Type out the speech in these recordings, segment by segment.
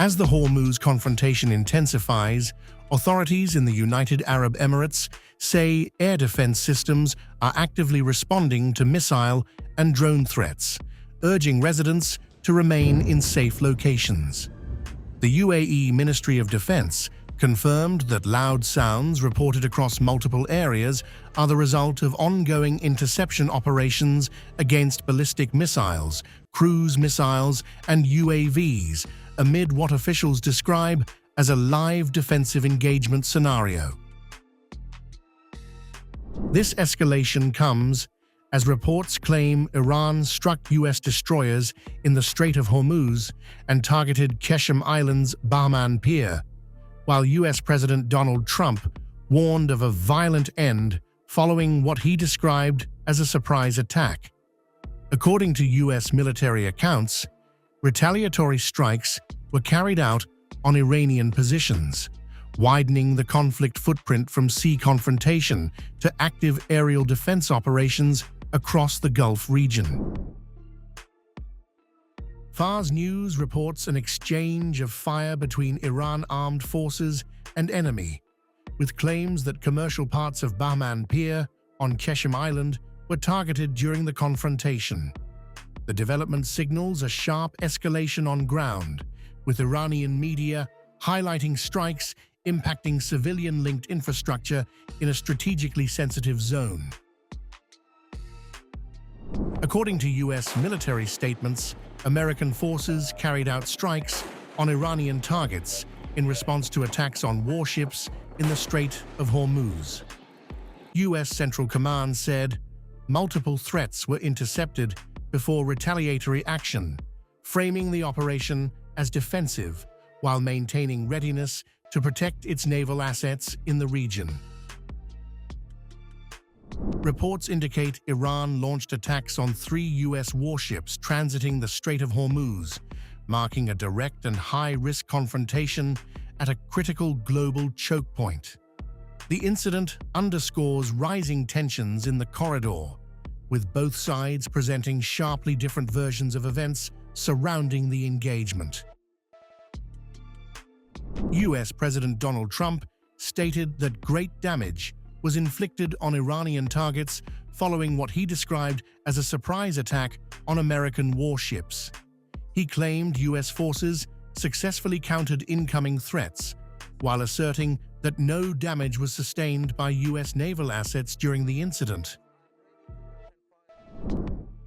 As the Hormuz confrontation intensifies, authorities in the United Arab Emirates say air defense systems are actively responding to missile and drone threats, urging residents to remain in safe locations. The UAE Ministry of Defense confirmed that loud sounds reported across multiple areas are the result of ongoing interception operations against ballistic missiles, cruise missiles, and UAVs, amid what officials describe as a live defensive engagement scenario. This escalation comes as reports claim Iran struck U.S. destroyers in the Strait of Hormuz and targeted Qeshm Island's Bahman Pier, while U.S. President Donald Trump warned of a violent end following what he described as a surprise attack. According to U.S. military accounts, retaliatory strikes were carried out on Iranian positions, widening the conflict footprint from sea confrontation to active aerial defense operations across the Gulf region. Fars News reports an exchange of fire between Iran armed forces and enemy, with claims that commercial parts of Bahman Pier on Qeshm Island were targeted during the confrontation. The development signals a sharp escalation on ground, with Iranian media highlighting strikes impacting civilian-linked infrastructure in a strategically sensitive zone. According to U.S. military statements, American forces carried out strikes on Iranian targets in response to attacks on warships in the Strait of Hormuz. U.S. Central Command said multiple threats were intercepted before retaliatory action, framing the operation as defensive while maintaining readiness to protect its naval assets in the region. Reports indicate Iran launched attacks on 3 U.S. warships transiting the Strait of Hormuz, marking a direct and high-risk confrontation at a critical global choke point. The incident underscores rising tensions in the corridor, with both sides presenting sharply different versions of events surrounding the engagement. U.S. President Donald Trump stated that great damage was inflicted on Iranian targets following what he described as a surprise attack on American warships. He claimed U.S. forces successfully countered incoming threats, while asserting that no damage was sustained by U.S. naval assets during the incident.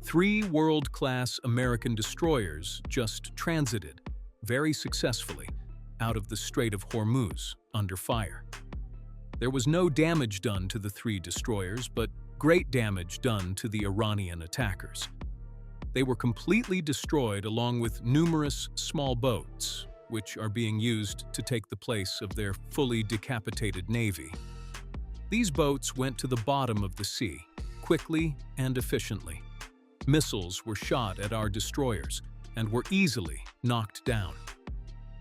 3 world-class American destroyers just transited, very successfully, out of the Strait of Hormuz under fire. There was no damage done to the 3 destroyers, but great damage done to the Iranian attackers. They were completely destroyed along with numerous small boats, which are being used to take the place of their fully decapitated navy. These boats went to the bottom of the sea, quickly and efficiently. Missiles were shot at our destroyers and were easily knocked down.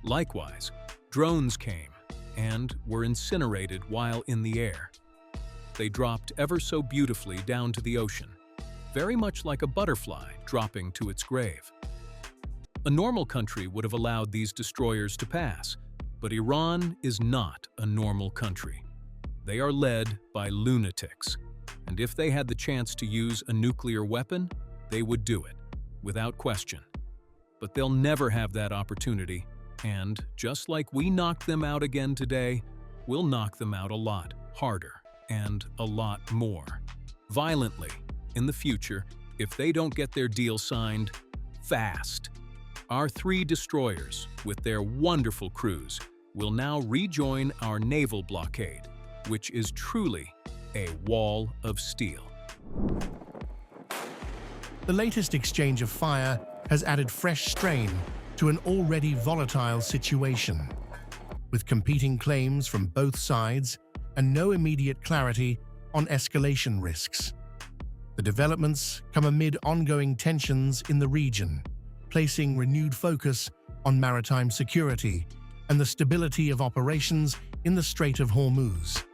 Likewise, drones came and were incinerated while in the air. They dropped ever so beautifully down to the ocean, very much like a butterfly dropping to its grave. A normal country would have allowed these destroyers to pass, but Iran is not a normal country. They are led by lunatics, and if they had the chance to use a nuclear weapon, they would do it, without question. But they'll never have that opportunity. And, just like we knocked them out again today, we'll knock them out a lot harder and a lot more violently in the future if they don't get their deal signed fast. Our 3 destroyers, with their wonderful crews, will now rejoin our naval blockade, which is truly a wall of steel. The latest exchange of fire has added fresh strain to an already volatile situation, with competing claims from both sides and no immediate clarity on escalation risks. The developments come amid ongoing tensions in the region, placing renewed focus on maritime security and the stability of operations in the Strait of Hormuz.